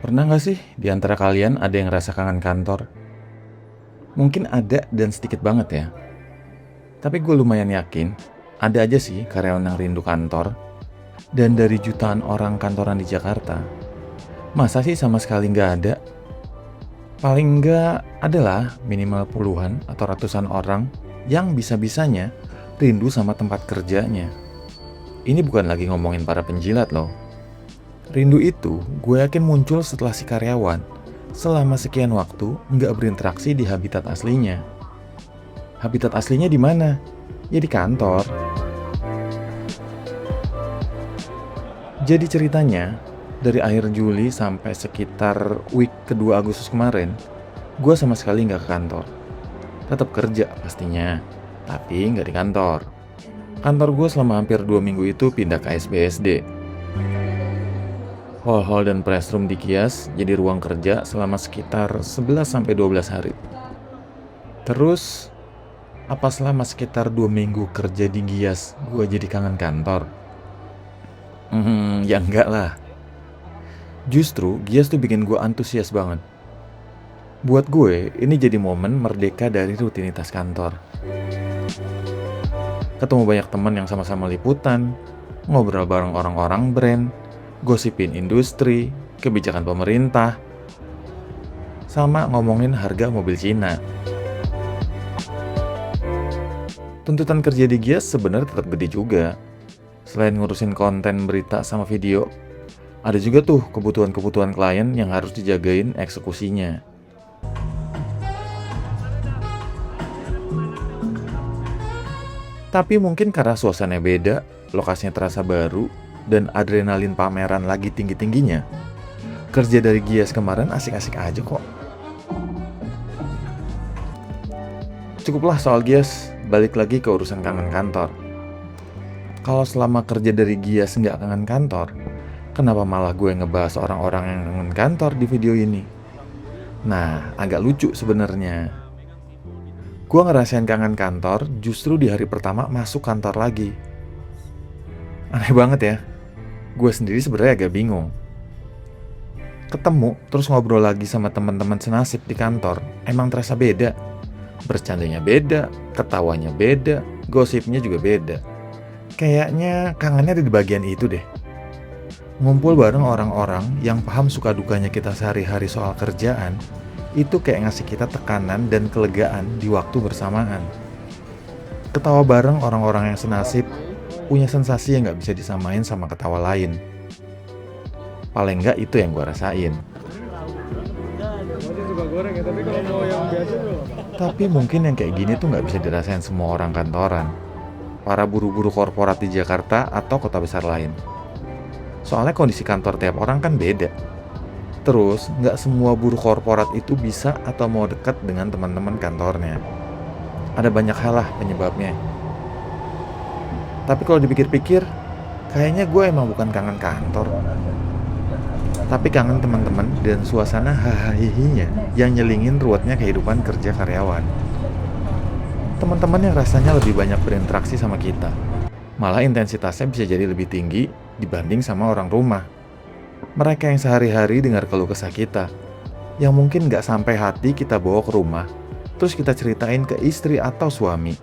Pernah nggak sih di antara kalian ada yang rasa kangen kantor? Mungkin ada dan sedikit banget ya. Tapi gue lumayan yakin, ada aja sih karyawan yang rindu kantor. Dan dari jutaan orang kantoran di Jakarta, masa sih sama sekali nggak ada? Paling nggak adalah minimal puluhan atau ratusan orang yang bisa-bisanya rindu sama tempat kerjanya. Ini bukan lagi ngomongin para penjilat loh. Rindu itu gue yakin muncul setelah si karyawan selama sekian waktu nggak berinteraksi di habitat aslinya. Habitat aslinya di mana? Ya di kantor. Jadi ceritanya, dari akhir Juli sampai sekitar week kedua Agustus kemarin, gue sama sekali nggak ke kantor. Tetap kerja pastinya, tapi nggak di kantor. Kantor gue selama hampir 2 minggu itu pindah ke SBSD. Hall-hall dan pressroom dikias jadi ruang kerja selama sekitar 11-12 hari. Terus, apa selama sekitar 2 minggu kerja di Gias, gue jadi kangen kantor? Ya enggak lah. Justru, Gias tuh bikin gue antusias banget. Buat gue, ini jadi momen merdeka dari rutinitas kantor. Ketemu banyak teman yang sama-sama liputan, ngobrol bareng orang-orang brand, gosipin industri, kebijakan pemerintah, sama ngomongin harga mobil Cina. Tuntutan kerja di Gias sebenarnya tetap gede juga. Selain ngurusin konten berita sama video, ada juga tuh kebutuhan-kebutuhan klien yang harus dijagain eksekusinya. Tapi mungkin karena suasananya beda, lokasinya terasa baru, dan adrenalin pameran lagi tinggi-tingginya, kerja dari Gias kemarin asik-asik aja kok. Cukuplah soal Gias, balik lagi ke urusan kangen kantor. Kalau selama kerja dari Gias nggak kangen kantor, kenapa malah gue ngebahas orang-orang yang kangen kantor di video ini? Nah, agak lucu sebenarnya. Gue ngerasain kangen kantor justru di hari pertama masuk kantor lagi. Aneh banget ya. Gue sendiri sebenarnya agak bingung. Ketemu terus ngobrol lagi sama teman-teman senasib di kantor, emang terasa beda. Bercandanya beda, ketawanya beda, gosipnya juga beda. Kayaknya kangennya ada di bagian itu deh. Ngumpul bareng orang-orang yang paham suka dukanya kita sehari-hari soal kerjaan, itu kayak ngasih kita tekanan dan kelegaan di waktu bersamaan. Ketawa bareng orang-orang yang senasib punya sensasi yang gak bisa disamain sama ketawa lain. Paling nggak itu yang gue rasain. Tapi mungkin yang kayak gini tuh nggak bisa dirasain semua orang kantoran, para buru-buru korporat di Jakarta atau kota besar lain. Soalnya kondisi kantor tiap orang kan beda. Terus, nggak semua buruh korporat itu bisa atau mau dekat dengan teman-teman kantornya. Ada banyak hal lah penyebabnya. Tapi kalau dipikir-pikir, kayaknya gue emang bukan kangen kantor. Tapi kangen teman-teman dan suasana hahaha yang nyelingin ruwetnya kehidupan kerja karyawan. Teman-teman yang rasanya lebih banyak berinteraksi sama kita. Malah intensitasnya bisa jadi lebih tinggi dibanding sama orang rumah. Mereka yang sehari-hari dengar keluh kesah kita, yang mungkin gak sampai hati kita bawa ke rumah, terus kita ceritain ke istri atau suami.